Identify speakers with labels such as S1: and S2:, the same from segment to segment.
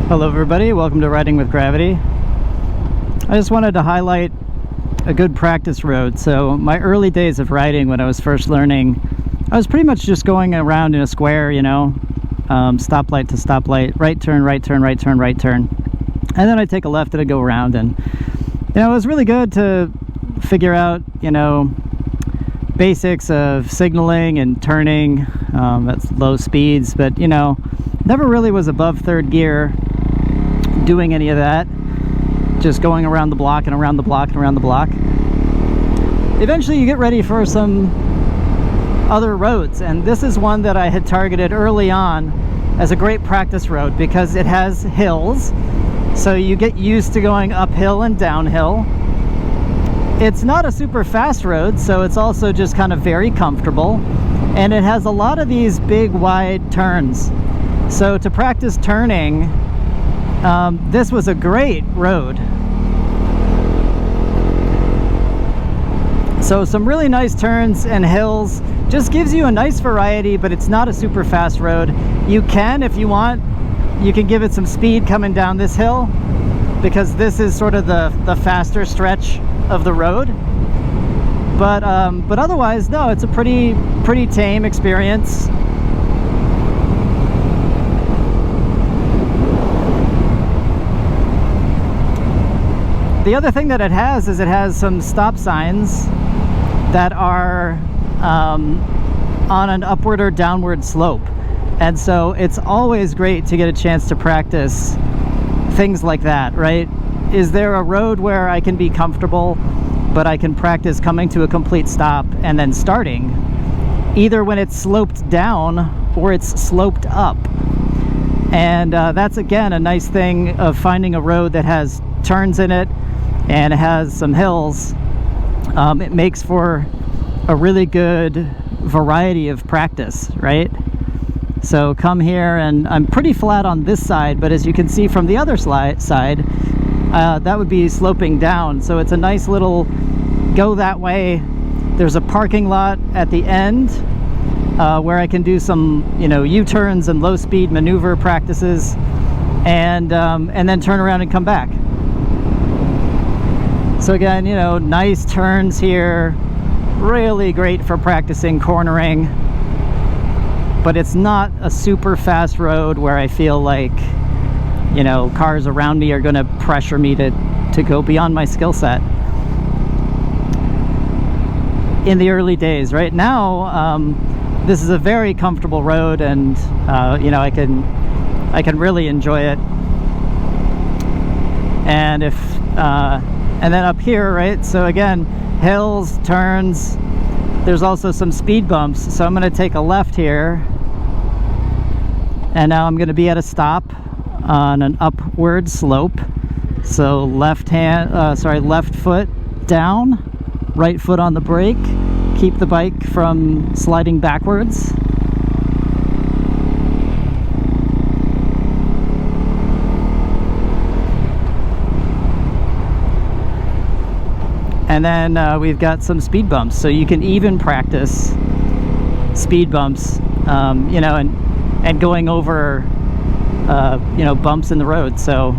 S1: Hello everybody, welcome to Riding with Gravity. I just wanted to highlight a good practice road. So my early days of riding, when I was first learning, I was pretty much just going around in a square, stoplight to stoplight, right turn, right turn, right turn, right turn, and then I'd take a left and I'd go around. And it was really good to figure out basics of signaling and turning. That's low speeds, but never really was above third gear doing any of that, just going around the block and around the block and around the block. Eventually you get ready for some other roads, and this is one that I had targeted early on as a great practice road because it has hills, so you get used to going uphill and downhill. It's not a super fast road, so it's also just kind of very comfortable, and it has a lot of these big wide turns. So to practice turning, this was a great road. So some really nice turns and hills, just gives you a nice variety, but it's not a super fast road. You can, if you want, you can give it some speed coming down this hill, because this is sort of the faster stretch of the road. But otherwise, no, it's a pretty tame experience. The other thing that it has is it has some stop signs that are on an upward or downward slope. And so it's always great to get a chance to practice things like that, right? Is there a road where I can be comfortable, but I can practice coming to a complete stop and then starting, either when it's sloped down or it's sloped up? And that's, again, a nice thing of finding a road that has turns in it and it has some hills. It makes for a really good variety of practice, right? So come here, and I'm pretty flat on this side, but as you can see from the other side, that would be sloping down. So it's a nice little go that way. There's a parking lot at the end where I can do some U-turns and low speed maneuver practices, and then turn around and come back. So again, nice turns here, really great for practicing cornering, but it's not a super fast road where I feel like, cars around me are going to pressure me to go beyond my skill set. In the early days, right now, this is a very comfortable road, and I can really enjoy it. And and then up here, right, so again, hills, turns, there's also some speed bumps. So I'm going to take a left here, and now I'm going to be at a stop on an upward slope. So left foot down, right foot on the brake, keep the bike from sliding backwards. And then we've got some speed bumps, so you can even practice speed bumps, and going over, bumps in the road. So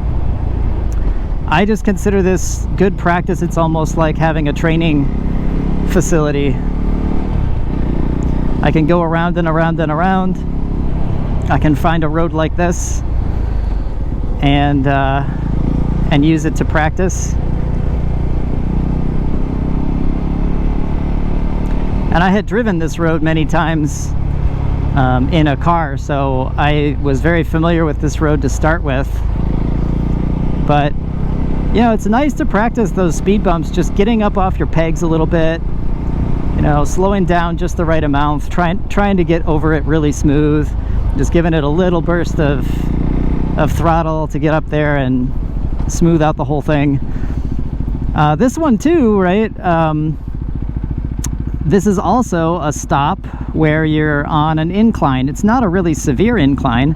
S1: I just consider this good practice. It's almost like having a training facility. I can go around and around and around. I can find a road like this and use it to practice. And I had driven this road many times in a car, so I was very familiar with this road to start with. But it's nice to practice those speed bumps, just getting up off your pegs a little bit, slowing down just the right amount, trying to get over it really smooth, just giving it a little burst of throttle to get up there and smooth out the whole thing. This one too, right? This is also a stop where you're on an incline. It's not a really severe incline,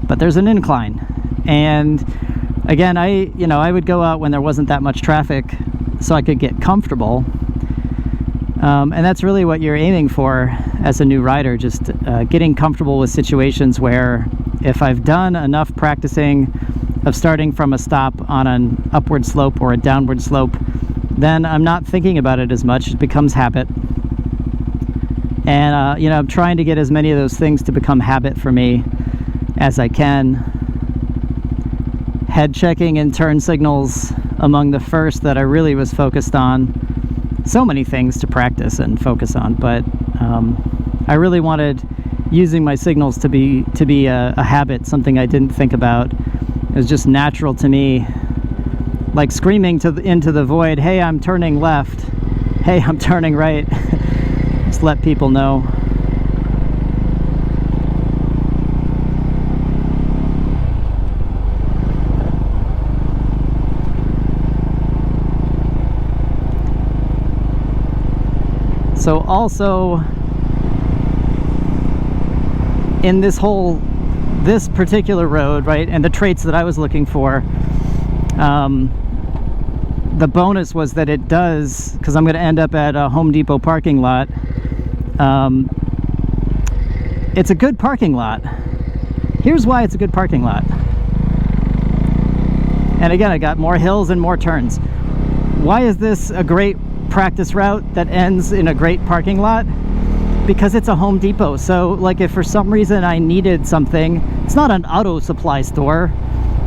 S1: but there's an incline. And again, I would go out when there wasn't that much traffic so I could get comfortable. And that's really what you're aiming for as a new rider, just getting comfortable with situations where if I've done enough practicing of starting from a stop on an upward slope or a downward slope, then I'm not thinking about it as much. It becomes habit. And, you know, I'm trying to get as many of those things to become habit for me as I can. Head checking and turn signals among the first that I really was focused on. So many things to practice and focus on, but I really wanted using my signals to be a habit, something I didn't think about. It was just natural to me, like screaming into the void, hey, I'm turning left, hey, I'm turning right. Just let people know. So also in this particular road, right, and the traits that I was looking for, the bonus was that it does, because I'm going to end up at a Home Depot parking lot. It's a good parking lot. Here's why it's a good parking lot. And again, I got more hills and more turns. Why is this a great practice route that ends in a great parking lot? Because it's a Home Depot. So like if for some reason I needed something, it's not an auto supply store,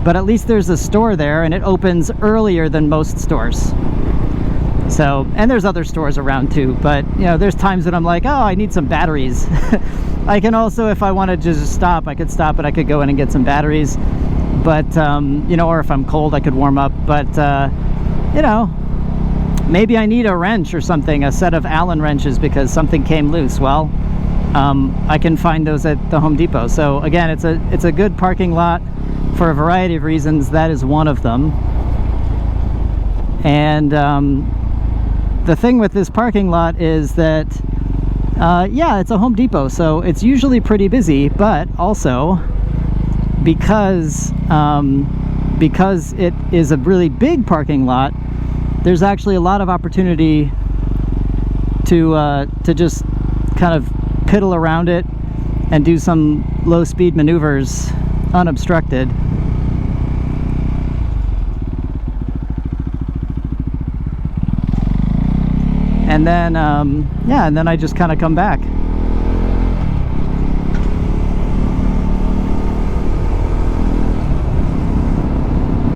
S1: but at least there's a store there and it opens earlier than most stores. So, and there's other stores around too, but you know, there's times that I'm like, oh, I need some batteries. I can also, if I wanted to just stop, I could stop and I could go in and get some batteries. But, you know, or if I'm cold, I could warm up. But, you know, maybe I need a wrench or something, a set of Allen wrenches because something came loose. Well, I can find those at the Home Depot. So again, it's a good parking lot for a variety of reasons. That is one of them. And the thing with this parking lot is that, yeah, it's a Home Depot, so it's usually pretty busy, but also because it is a really big parking lot, there's actually a lot of opportunity to just kind of piddle around it and do some low-speed maneuvers unobstructed. And then, yeah, and then I just kind of come back.